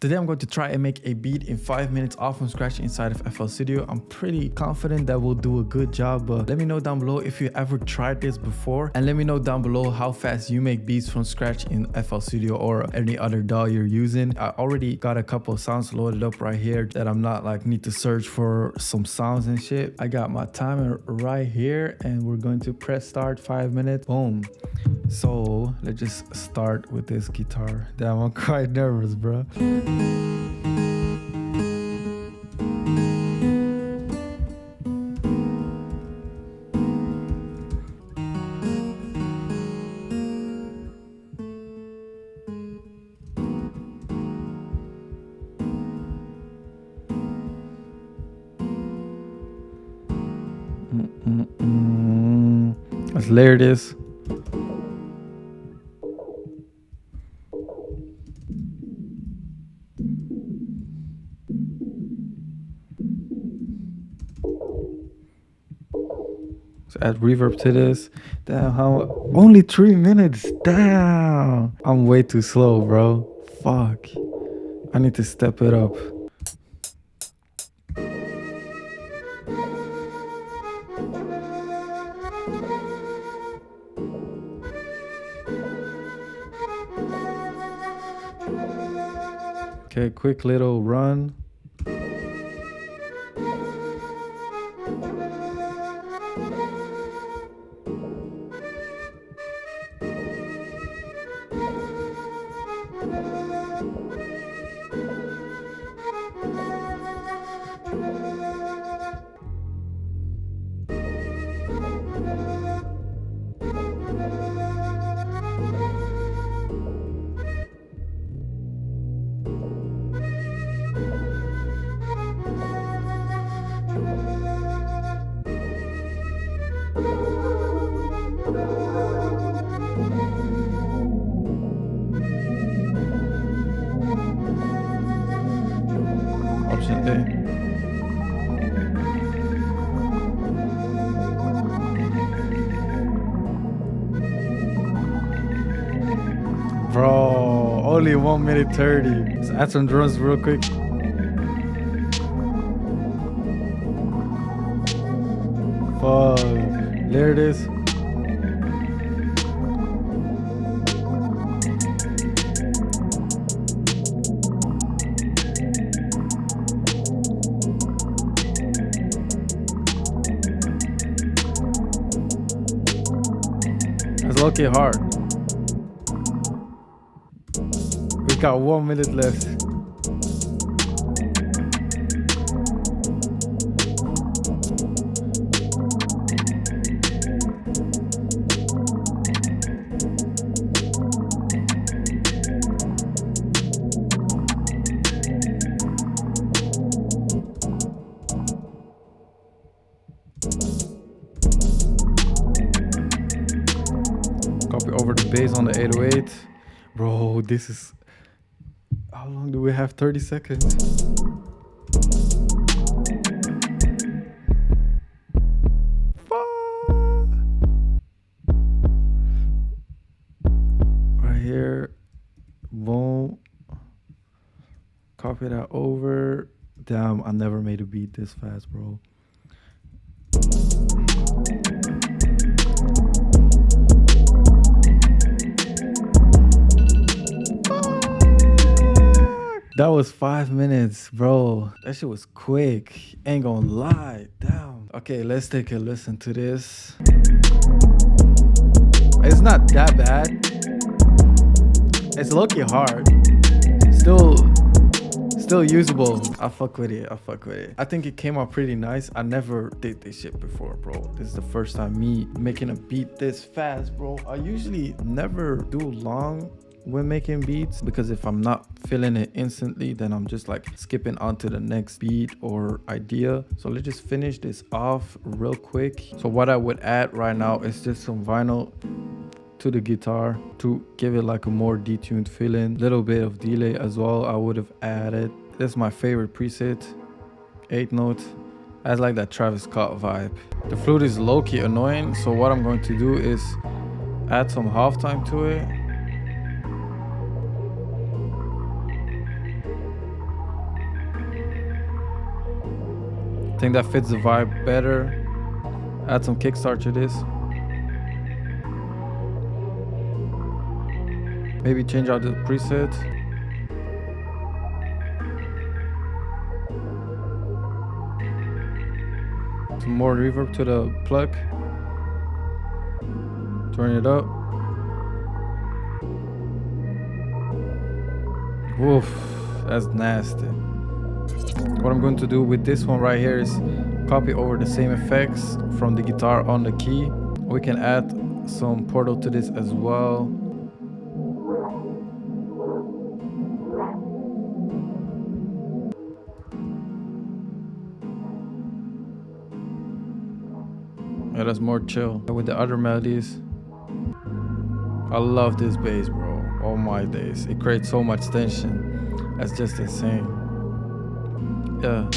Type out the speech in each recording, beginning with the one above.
Today I'm going to try and make a beat in 5 minutes all from scratch inside of FL Studio. I'm pretty confident that we'll do a good job, but let me know down below if you ever tried this before, and let me know down below how fast you make beats from scratch in FL Studio or any other DAW you're using. I already got a couple of sounds loaded up right here that I'm not like need to search for some sounds and shit. I got my timer right here and we're going to press start. 5 minutes, boom. So let's just start with this guitar. Damn, I'm quite nervous, bro. Let's layer this. So add reverb to this. Damn, how only 3 minutes. Damn, I'm way too slow, bro. Fuck, I need to step it up. Okay, quick little run. Option A. Bro, only 1 minute 30. Let's add some drums real quick. Fuck. There it is. That's low-key hard. We got 1 minute left. Copy over the bass on the 808. Bro, this is... How long do we have? 30 seconds. Right here. Boom. Copy that over. Damn, I never made a beat this fast, bro. That was 5 minutes, bro. That shit was quick. Ain't gonna lie. Damn. Okay, let's take a listen to this. It's not that bad. It's low-key hard. Still usable. I fuck with it. I think it came out pretty nice. I never did this shit before, bro. This is the first time me making a beat this fast, bro. I usually never do long when making beats, because if I'm not feeling it instantly, then I'm just like skipping on to the next beat or idea. So let's just finish this off real quick. So what I would add right now is just some vinyl to the guitar to give it like a more detuned feeling. Little bit of delay as well I would have added. This is my favorite preset, 8 note. Has like that Travis Scott vibe. The flute is low-key annoying, so what I'm going to do is add some halftime to it. I think that fits the vibe better. Add some kickstart to this. Maybe change out the presets. Some more reverb to the plug. Turn it up. Woof, that's nasty. What I'm going to do with this one right here is copy over the same effects from the guitar on the key. We can add some portal to this as well. Yeah, that's more chill. With the other melodies, I love this bass, bro. Oh my days, it creates so much tension. That's just insane. Yeah,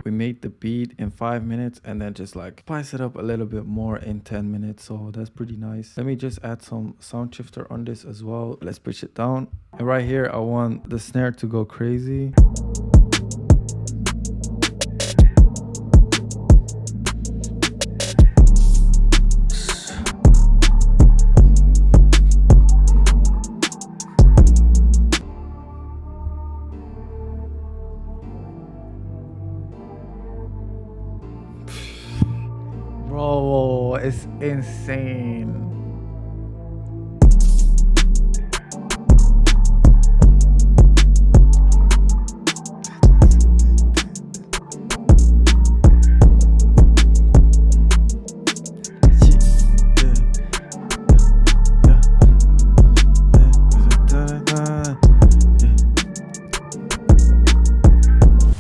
we made the beat in 5 minutes and then just like spice it up a little bit more in 10 minutes. So that's pretty nice. Let me just add some sound shifter on this as well. Let's push it down. And right here, I want the snare to go crazy. Bro, it's insane.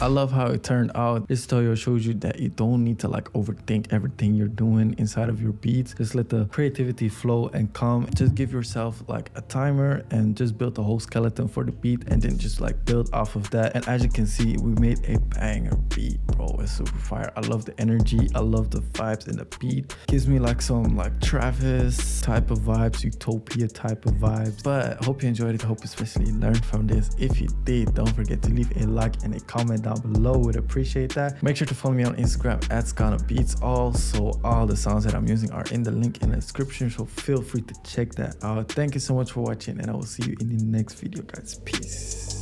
I love how it turned out. This tutorial shows you that you don't need to like overthink everything you're doing inside of your beats. Just let the creativity flow and come. Just give yourself like a timer and just build the whole skeleton for the beat and then just like build off of that. And as you can see, we made a banger beat, bro. It's super fire. I love the energy. I love the vibes in the beat. Gives me like some like Travis type of vibes, Utopia type of vibes. But I hope you enjoyed it. I hope especially learned from this. If you did, don't forget to leave a like and a comment down below. Would appreciate that. Make sure to follow me on Instagram at SkanaBeats. Also, all the songs that I'm using are in the link in the description, so feel free to check that out. Thank you so much for watching, and I will see you in the next video, guys. Peace.